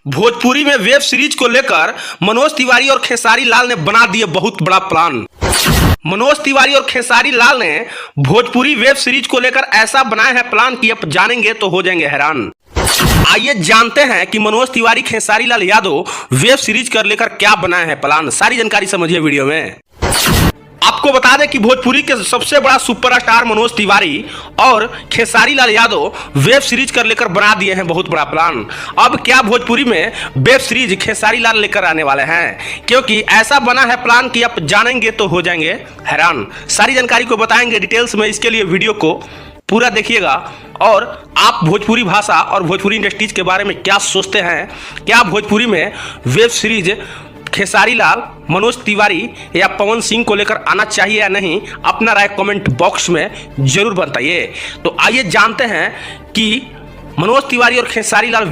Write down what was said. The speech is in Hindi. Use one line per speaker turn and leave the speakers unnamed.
भोजपुरी में वेब सीरीज को लेकर मनोज तिवारी और खेसारी लाल ने बना दिए बहुत बड़ा प्लान। मनोज तिवारी और खेसारी लाल ने भोजपुरी वेब सीरीज को लेकर ऐसा बनाया है प्लान कि अब जानेंगे तो हो जाएंगे हैरान। आइए जानते हैं कि मनोज तिवारी खेसारी लाल यादव वेब सीरीज कर लेकर क्या बनाए हैं प्लान। सारी जानकारी समझिए वीडियो में। आपको बता दें कि भोजपुरी के सबसे बड़ा सुपरस्टार मनोज तिवारी और खेसारी लाल यादव वेब सीरीज कर लेकर बना दिए हैं बहुत बड़ा प्लान। अब क्या भोजपुरी में वेब सीरीज खेसारी लाल लेकर आने वाले हैं, क्योंकि ऐसा बना है प्लान कि आप जानेंगे तो हो जाएंगे हैरान। सारी जानकारी को बताएंगे डिटेल्स में, इसके लिए वीडियो को पूरा देखिएगा। और आप भोजपुरी भाषा और भोजपुरी इंडस्ट्रीज के बारे में क्या सोचते हैं, क्या भोजपुरी में वेब सीरीज खेसारी लाल, मनोज तिवारी या पवन सिंह को लेकर आना चाहिए या नहीं, अपना राय कमेंट बॉक्स में जरूर बताइए। तो आइए जानते हैं कि मनोज तिवारी और खेसारी लाल